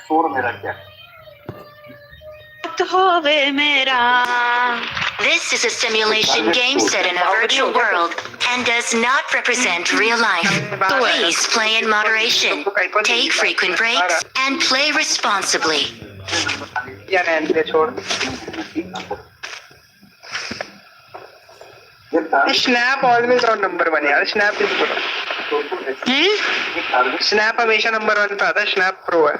शोर मेरा क्या This is a simulation game set in a virtual world and does not represent real life. Please play in moderation, take frequent breaks, and play responsibly. Snap always on number 1 यार. Snap is good. Snap हमेशा number 1 पे आता है. Snap pro है.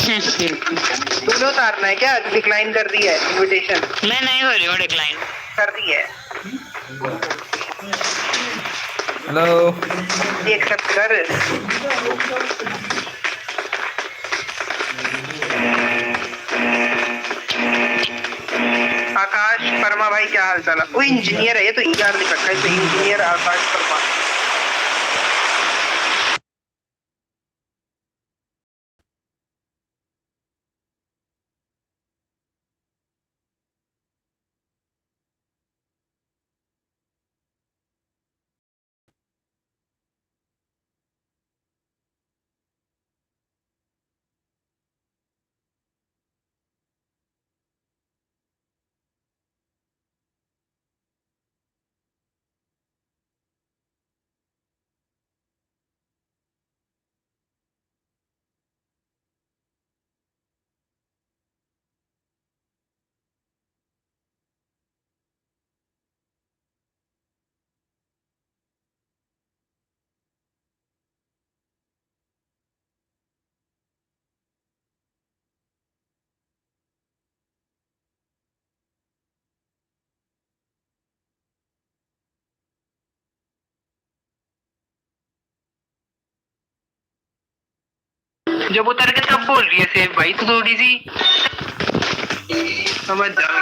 तूने उतारना है क्या? डिक्लाइन कर दी है इनविटेशन. मैं नहीं हो रही हूँ डिक्लाइन. कर दी है. हेलो एक्सेप्ट कर. आकाश वर्मा भाई क्या हाल चाल है? वो इंजीनियर है. ये तो ईआर लिख रखा है. तो इंजीनियर आकाश वर्मा. जब उतर के तब बोल रही है सेफ भाई. तो थोड़ी सी समझ जा.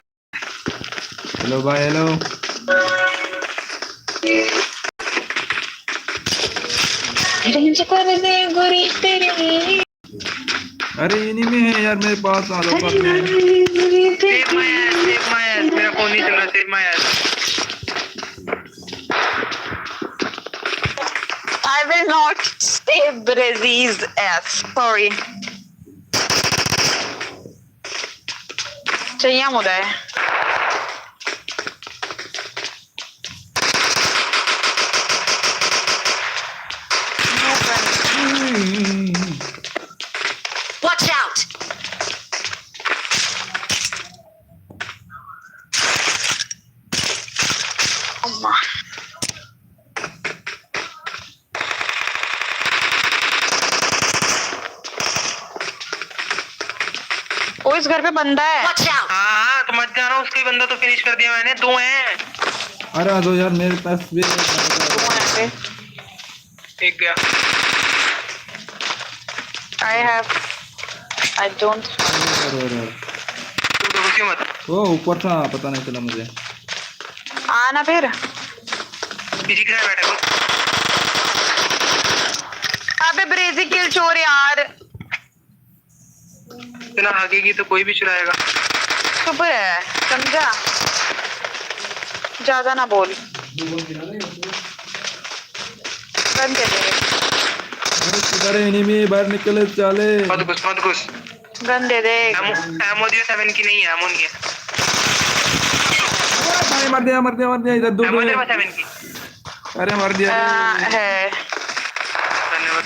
हेलो भाई. हेलो अरे एनिमी है यार मेरे पास. आ लो पास में. Save my S. मेरा फोन नहीं चल रहा. Save my S. I will not save Brazil's ass. Sorry. चाहिए मुझे. Watch out! ओ इस घर पे बंदा है. Watch out! हाँ तो मत जाना. उसके बंदा तो फिनिश कर दिया मैंने. 2 हैं. अरे आ जाओ यार मेरे पास भी. एक गया. I don't. तू तो घुसी मत. वो ऊपर था पता नहीं चला मुझे. आना फिर. पीछे किधर बैठा है? अबे ब्रेजी किल चोर यार. इतना भागेगी तो कोई भी चुराएगा. चुप है समझा. ज्यादा ना बोल. बंद कर दे. अरे किधर है एनिमी? बाहर निकले चाले. मत घुस. गन दे दे. एमो दियो 7 की नहीं है. एमो नहीं है. भाई मार दिया इधर. दो एमो तेरे पास 7 की. अरे मार दिया. है. धन्यवाद.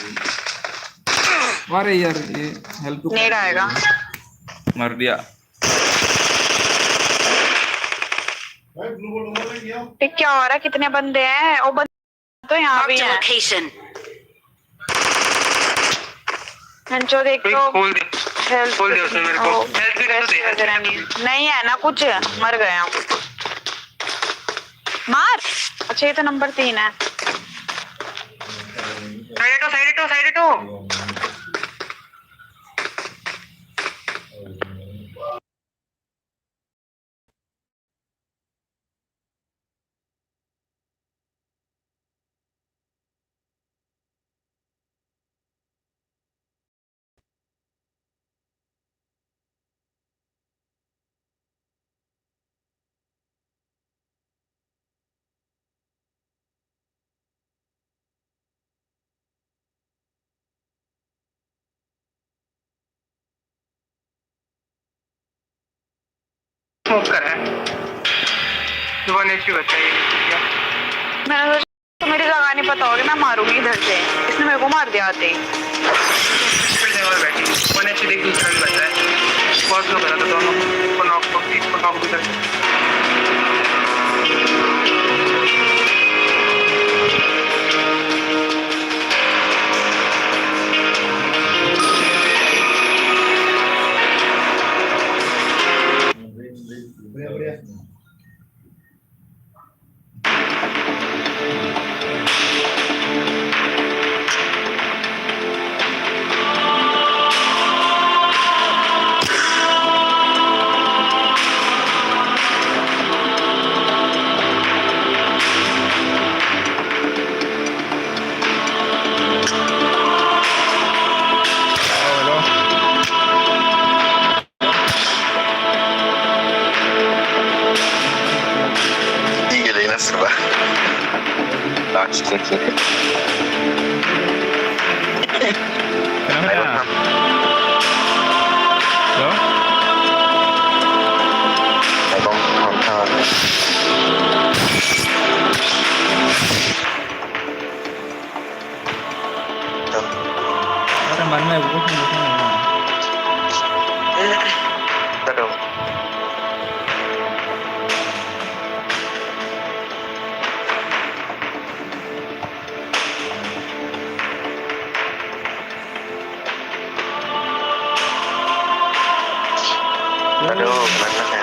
मारे यार ये हेल्प. नेड आएगा. मार दिया. क्या हो रहा है? कितने बंदे हैं? वो बंदे तो यहाँ भी Marked a हैं. location. जो देख तो खोल दे. हेल्थ खोल दे उसमें मेरे को. हेल्थ किट तो दे. वगैरह नहीं है ना कुछ. मर गया. मार. अच्छा ये तो नंबर 3 है. साइड हटो. स्मोक करा है 1 HP बचा है। मैंने सोचा तो मेरी जगह नहीं पता होगी, मैं मारूंगी इधर से। इसने मेरे को मार दिया आते ही। बैठी 1 HP देख दूसरा भी बचा है। बहुत स्लो करा था दोनों को नॉक भी कर। Kenapa? Halo? Orang mana ya, bukan. Aduh, mana ya?